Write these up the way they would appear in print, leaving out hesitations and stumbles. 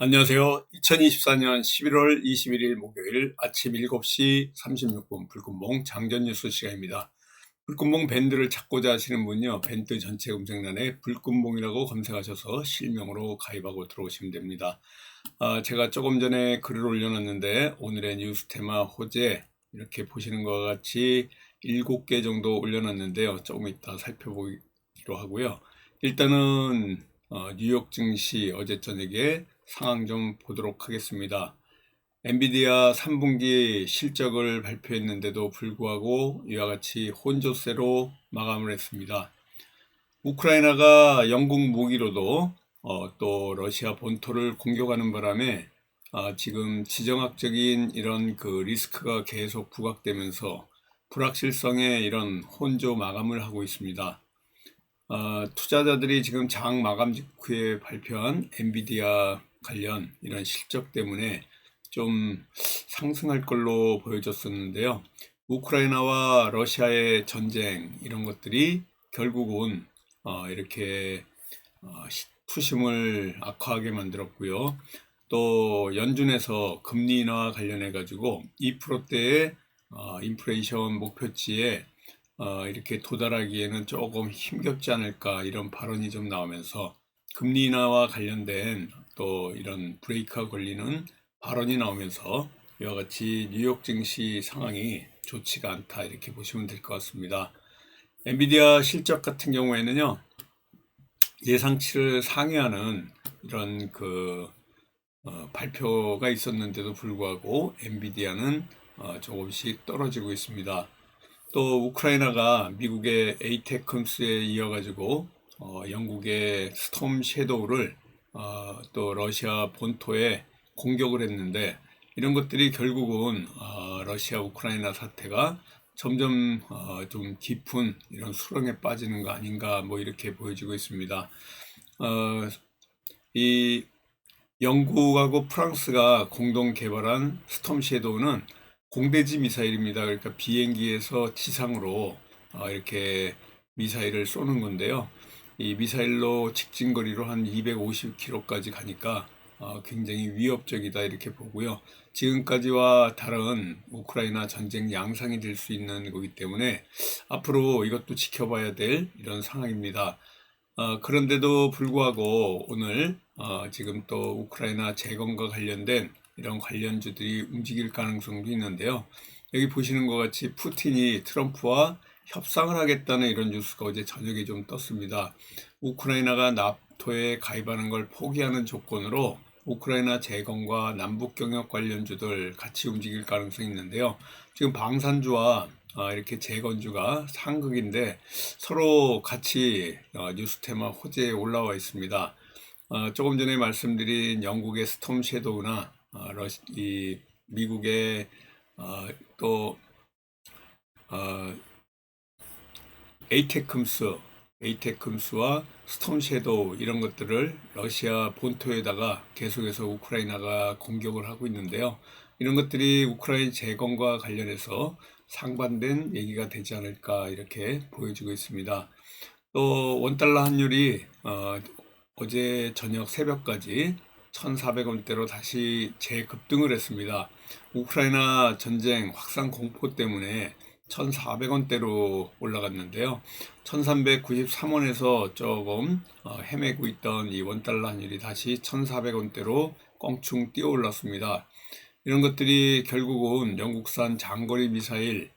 안녕하세요. 2024년 11월 21일 목요일 아침 7시 36분 불금봉 장전뉴스 시간입니다. 불금봉 밴드를 찾고자 하시는 분요, 밴드 전체 검색란에 불금봉이라고 검색하셔서 실명으로 가입하고 들어오시면 됩니다. 제가 조금 전에 글을 올려놨는데 오늘의 뉴스 테마 호재 이렇게 보시는 것과 같이 7개 정도 올려놨는데요. 조금 이따 살펴보기로 하고요. 일단은 뉴욕 증시 어제 저녁에 상황 좀 보도록 하겠습니다. 엔비디아 3분기 실적을 발표했는데도 불구하고 이와 같이 혼조세로 마감을 했습니다. 우크라이나가 영국 무기로도 또 러시아 본토를 공격하는 바람에 지금 지정학적인 이런 그 리스크가 계속 부각되면서 불확실성의 이런 혼조 마감을 하고 있습니다. 투자자들이 지금 장 마감 직후에 발표한 엔비디아 관련 이런 실적 때문에 좀 상승할 걸로 보여졌었는데요. 우크라이나와 러시아의 전쟁 이런 것들이 결국은 이렇게 투심을 악화하게 만들었고요. 또 연준에서 금리 인하 관련해 가지고 2%대의 인플레이션 목표치에 이렇게 도달하기에는 조금 힘겹지 않을까 이런 발언이 좀 나오면서 금리 인하와 관련된 또 이런 브레이크가 걸리는 발언이 나오면서 이와 같이 뉴욕 증시 상황이 좋지가 않다 이렇게 보시면 될 것 같습니다. 엔비디아 실적 같은 경우에는요, 예상치를 상회하는 이런 발표가 있었는데도 불구하고 엔비디아는 조금씩 떨어지고 있습니다. 또 우크라이나가 미국의 에이테크스에 이어가지고 영국의 스톰 섀도우를 또 러시아 본토에 공격을 했는데, 이런 것들이 결국은 러시아 우크라이나 사태가 점점 좀 깊은 이런 수렁에 빠지는 거 아닌가 뭐 이렇게 보여지고 있습니다. 이 영국하고 프랑스가 공동 개발한 스톰 섀도우는 공대지 미사일입니다. 그러니까 비행기에서 지상으로 이렇게 미사일을 쏘는 건데요. 이 미사일로 직진거리로 한 250km까지 가니까 굉장히 위협적이다 이렇게 보고요. 지금까지와 다른 우크라이나 전쟁 양상이 될 수 있는 거기 때문에 앞으로 이것도 지켜봐야 될 이런 상황입니다. 그런데도 불구하고 오늘 지금 또 우크라이나 재건과 관련된 이런 관련주들이 움직일 가능성도 있는데요. 여기 보시는 것 같이 푸틴이 트럼프와 협상을 하겠다는 이런 뉴스가 어제 저녁에 좀 떴습니다. 우크라이나가 나토에 가입하는 걸 포기하는 조건으로 우크라이나 재건과 남북 경협 관련주들 같이 움직일 가능성이 있는데요. 지금 방산주와 이렇게 재건주가 상극인데 서로 같이 뉴스 테마 호재에 올라와 있습니다. 조금 전에 말씀드린 영국의 스톰 섀도우나 미국의 또 에이테크스와 스톰 섀도우 이런 것들을 러시아 본토에다가 계속해서 우크라이나가 공격을 하고 있는데요. 이런 것들이 우크라이나 재건과 관련해서 상반된 얘기가 되지 않을까 이렇게 보여지고 있습니다. 또 원달러 환율이 어제 저녁 새벽까지 1,400원대로 다시 재급등을 했습니다. 우크라이나 전쟁 확산 공포 때문에 1,400원대로 올라갔는데요. 1,393원에서 조금 헤매고 있던 이 원달러 환율이 다시 1,400원대로 껑충 뛰어 올랐습니다. 이런 것들이 결국은 영국산 장거리 미사일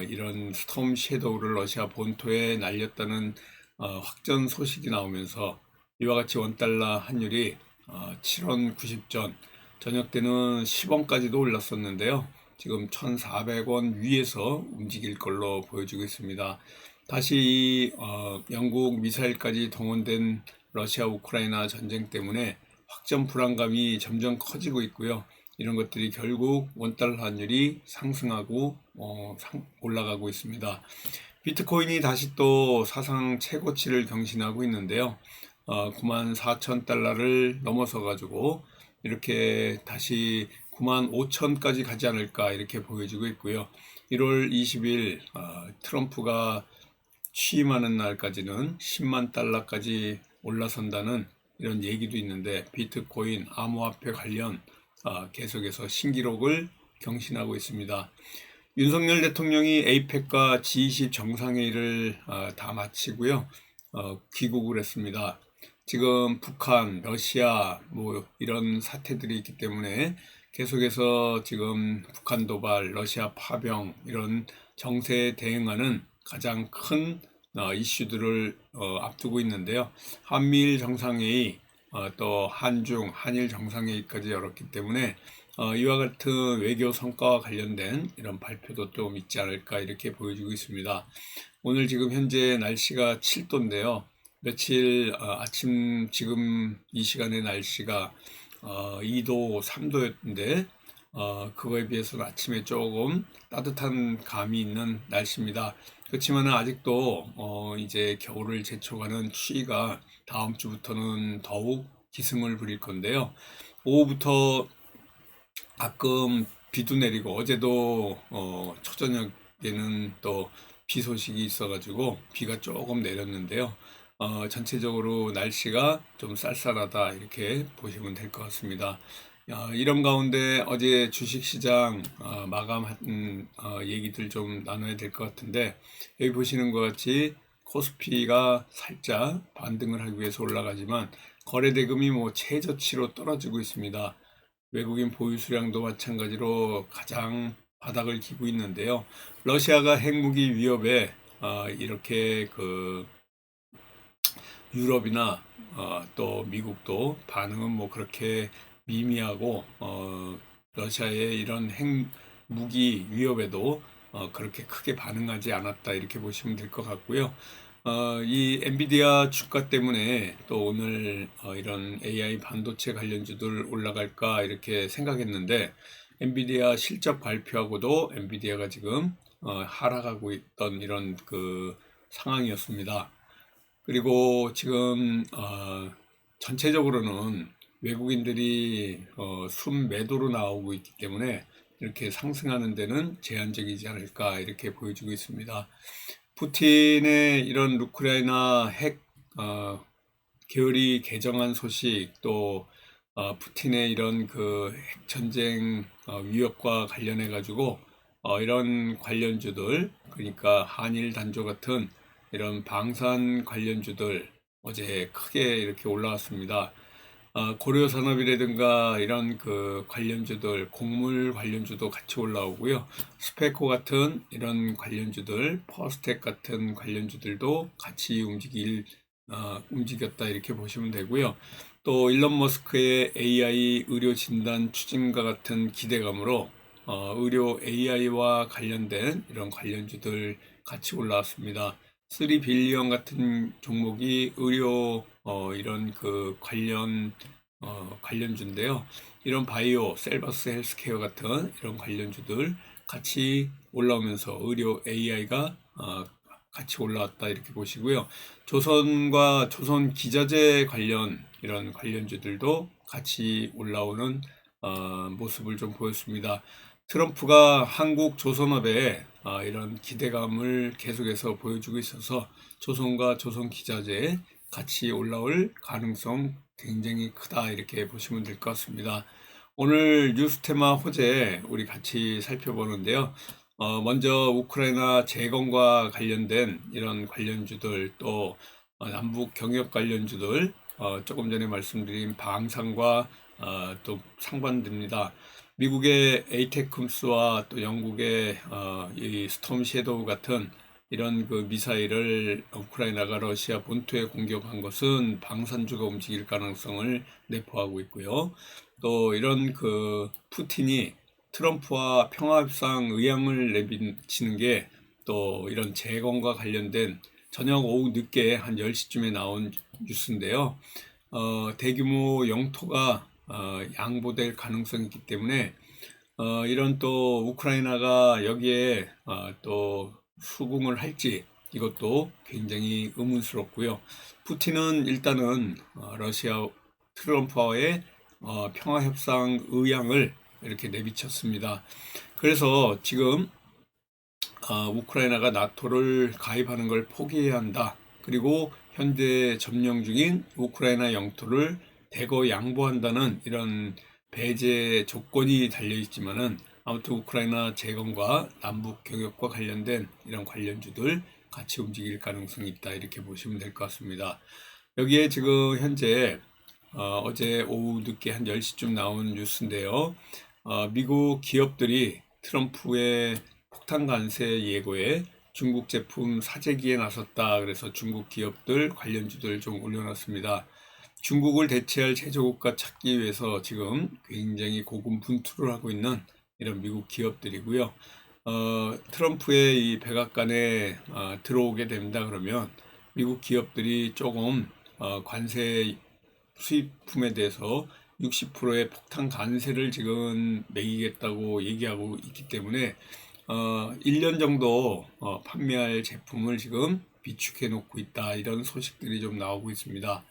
이런 스톰 섀도우를 러시아 본토에 날렸다는 확전 소식이 나오면서 이와 같이 원달러 환율이 7원 90전, 저녁 때는 10원까지도 올랐었는데요. 지금 1,400원 위에서 움직일 걸로 보여지고 있습니다. 다시 이 영국 미사일까지 동원된 러시아 우크라이나 전쟁 때문에 확전 불안감이 점점 커지고 있고요. 이런 것들이 결국 원달러 환율이 상승하고 올라가고 있습니다. 비트코인이 다시 또 사상 최고치를 경신하고 있는데요. 94,000달러를 넘어서 가지고 이렇게 다시 95,000까지 가지 않을까 이렇게 보여지고 있고요. 1월 20일 트럼프가 취임하는 날까지는 10만 달러까지 올라선다는 이런 얘기도 있는데 비트코인, 암호화폐 관련 계속해서 신기록을 경신하고 있습니다. 윤석열 대통령이 에이펙과 G20 정상회의를 다 마치고요. 귀국을 했습니다. 지금 북한, 러시아 뭐 이런 사태들이 있기 때문에 계속해서 지금 북한 도발, 러시아 파병 이런 정세에 대응하는 가장 큰 이슈들을 앞두고 있는데요. 한미일 정상회의, 또 한중, 한일 정상회의까지 열었기 때문에 이와 같은 외교 성과와 관련된 이런 발표도 좀 있지 않을까 이렇게 보여지고 있습니다. 오늘 지금 현재 날씨가 7도인데요. 며칠 아침 지금 이 시간의 날씨가 2도, 3도였는데 그거에 비해서는 아침에 조금 따뜻한 감이 있는 날씨입니다. 그렇지만 아직도 이제 겨울을 제쳐가는 추위가 다음 주부터는 더욱 기승을 부릴 건데요. 오후부터 가끔 비도 내리고 어제도 초저녁에는 또 비 소식이 있어가지고 비가 조금 내렸는데요. 전체적으로 날씨가 좀 쌀쌀하다 이렇게 보시면 될 것 같습니다. 이런 가운데 어제 주식시장 마감한 얘기들 좀 나눠야 될 것 같은데 여기 보시는 것 같이 코스피가 살짝 반등을 하기 위해서 올라가지만 거래대금이 뭐 최저치로 떨어지고 있습니다. 외국인 보유 수량도 마찬가지로 가장 바닥을 기고 있는데요. 러시아가 핵무기 위협에 이렇게 그 유럽이나 또 미국도 반응은 뭐 그렇게 미미하고 러시아의 이런 핵무기 위협에도 그렇게 크게 반응하지 않았다 이렇게 보시면 될 것 같고요. 이 엔비디아 주가 때문에 또 오늘 이런 AI 반도체 관련주들 올라갈까 이렇게 생각했는데 엔비디아 실적 발표하고도 엔비디아가 지금 하락하고 있던 이런 그 상황이었습니다. 그리고 지금 전체적으로는 외국인들이 순매도로 나오고 있기 때문에 이렇게 상승하는 데는 제한적이지 않을까 이렇게 보여지고 있습니다. 푸틴의 이런 우크라이나 핵 계열이 개정한 소식 또 푸틴의 이런 그 핵전쟁 위협과 관련해 가지고 이런 관련주들 그러니까 한일 단조 같은 이런 방산 관련주들 어제 크게 이렇게 올라왔습니다. 고려산업이라든가 이런 그 관련주들, 곡물 관련주도 같이 올라오고요. 스페코 같은 이런 관련주들, 퍼스텍 같은 관련주들도 같이 움직였다 이렇게 보시면 되고요. 또 일론 머스크의 AI 의료 진단 추진과 같은 기대감으로 의료 AI와 관련된 이런 관련주들 같이 올라왔습니다. 3빌리언 같은 종목이 의료 이런 그 관련주인데요. 이런 바이오, 셀버스 헬스케어 같은 이런 관련주들 같이 올라오면서 의료 AI가 같이 올라왔다 이렇게 보시고요. 조선과 조선 기자재 관련 이런 관련주들도 같이 올라오는 모습을 좀 보였습니다. 트럼프가 한국 조선업에 이런 기대감을 계속해서 보여주고 있어서 조선과 조선 기자재 같이 올라올 가능성 굉장히 크다 이렇게 보시면 될 것 같습니다. 오늘 뉴스테마 호재 우리 같이 살펴보는데요. 먼저 우크라이나 재건과 관련된 이런 관련주들 또 남북 경협 관련주들 조금 전에 말씀드린 방산과 또 상반됩니다. 미국의 에이테쿰스와 또 영국의 이 스톰 섀도우 같은 이런 그 미사일을 우크라이나가 러시아 본토에 공격한 것은 방산주가 움직일 가능성을 내포하고 있고요. 또 이런 그 푸틴이 트럼프와 평화협상 의향을 내비치는 게 또 이런 재건과 관련된 저녁 오후 늦게 한 10시쯤에 나온 뉴스인데요. 대규모 영토가 양보될 가능성이 있기 때문에 이런 또 우크라이나가 여기에 또 수긍을 할지 이것도 굉장히 의문스럽고요. 푸틴은 일단은 러시아 트럼프와의 평화협상 의향을 이렇게 내비쳤습니다. 그래서 지금 우크라이나가 나토를 가입하는 걸 포기해야 한다. 그리고 현재 점령 중인 우크라이나 영토를 대거 양보한다는 이런 배제 조건이 달려 있지만은 아무튼 우크라이나 재건과 남북 경협과 관련된 이런 관련주들 같이 움직일 가능성이 있다 이렇게 보시면 될 것 같습니다. 여기에 지금 현재 어제 오후 늦게 한 10시쯤 나온 뉴스인데요. 미국 기업들이 트럼프의 폭탄 관세 예고에 중국 제품 사재기에 나섰다. 그래서 중국 기업들 관련주들 좀 올려놨습니다. 중국을 대체할 제조국가 찾기 위해서 지금 굉장히 고군분투를 하고 있는 이런 미국 기업들이고요. 트럼프의 이 백악관에 들어오게 된다 그러면 미국 기업들이 조금 관세 수입품에 대해서 60%의 폭탄 관세를 지금 매기겠다고 얘기하고 있기 때문에 1년 정도 판매할 제품을 지금 비축해 놓고 있다 이런 소식들이 좀 나오고 있습니다.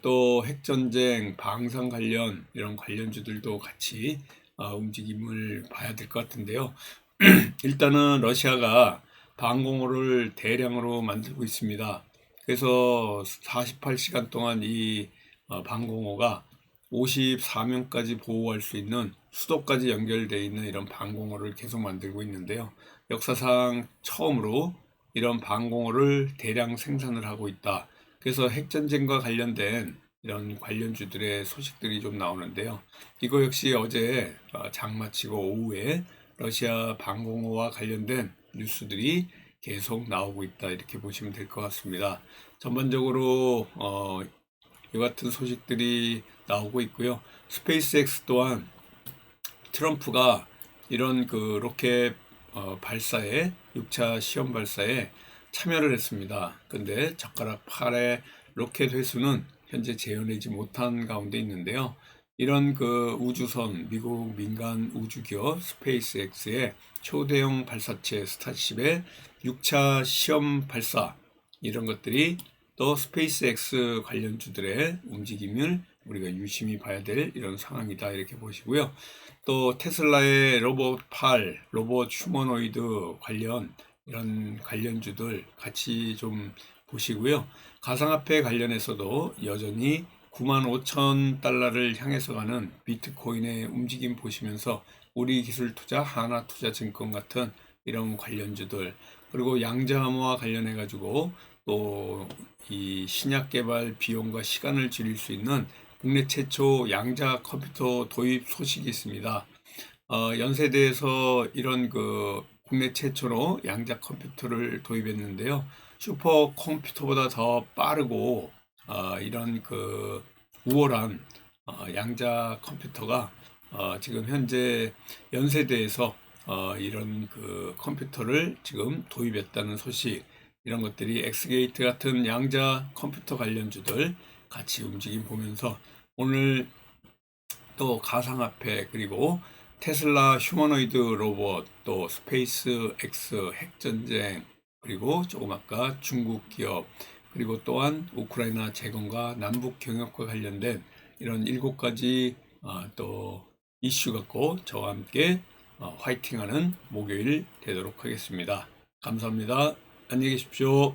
또 핵전쟁, 방산 관련 이런 관련주들도 같이 움직임을 봐야 될 것 같은데요. 일단은 러시아가 방공호를 대량으로 만들고 있습니다. 그래서 48시간 동안 이 방공호가 54명까지 보호할 수 있는 수도까지 연결되어 있는 이런 방공호를 계속 만들고 있는데요. 역사상 처음으로 이런 방공호를 대량 생산을 하고 있다. 그래서 핵전쟁과 관련된 이런 관련주들의 소식들이 좀 나오는데요. 이거 역시 어제 장 마치고 오후에 러시아 방공호와 관련된 뉴스들이 계속 나오고 있다 이렇게 보시면 될 것 같습니다. 전반적으로 이 같은 소식들이 나오고 있고요. 스페이스X 또한 트럼프가 이런 그 로켓 발사에 6차 시험 발사에 참여를 했습니다. 근데 젓가락 8의 로켓 회수는 현재 재현하지 못한 가운데 있는데요. 이런 그 우주선 미국 민간 우주기업 스페이스X의 초대형 발사체 스타쉽의 6차 시험 발사 이런 것들이 또 스페이스X 관련주들의 움직임을 우리가 유심히 봐야 될 이런 상황이다 이렇게 보시고요. 또 테슬라의 로봇 8, 로봇 휴머노이드 관련 이런 관련주들 같이 좀 보시고요. 가상화폐 관련해서도 여전히 95,000달러를 향해서 가는 비트코인의 움직임 보시면서 우리기술투자, 하나투자증권 같은 이런 관련주들 그리고 양자암호와 관련해 가지고 또 이 신약 개발 비용과 시간을 줄일 수 있는 국내 최초 양자 컴퓨터 도입 소식이 있습니다. 연세대에서 이런 그 국내 최초로 양자 컴퓨터를 도입했는데요. 슈퍼 컴퓨터보다 더 빠르고 이런 그 우월한 양자 컴퓨터가 지금 현재 연세대에서 이런 그 컴퓨터를 지금 도입했다는 소식 이런 것들이 엑스게이트 같은 양자 컴퓨터 관련주들 같이 움직임 보면서 오늘 또 가상화폐 그리고 테슬라 휴머노이드 로봇 또 스페이스 X 핵전쟁 그리고 조금 아까 중국 기업 그리고 또한 우크라이나 재건과 남북 경협과 관련된 이런 7가지 또 이슈 갖고 저와 함께 화이팅하는 목요일 되도록 하겠습니다. 감사합니다. 안녕히 계십시오.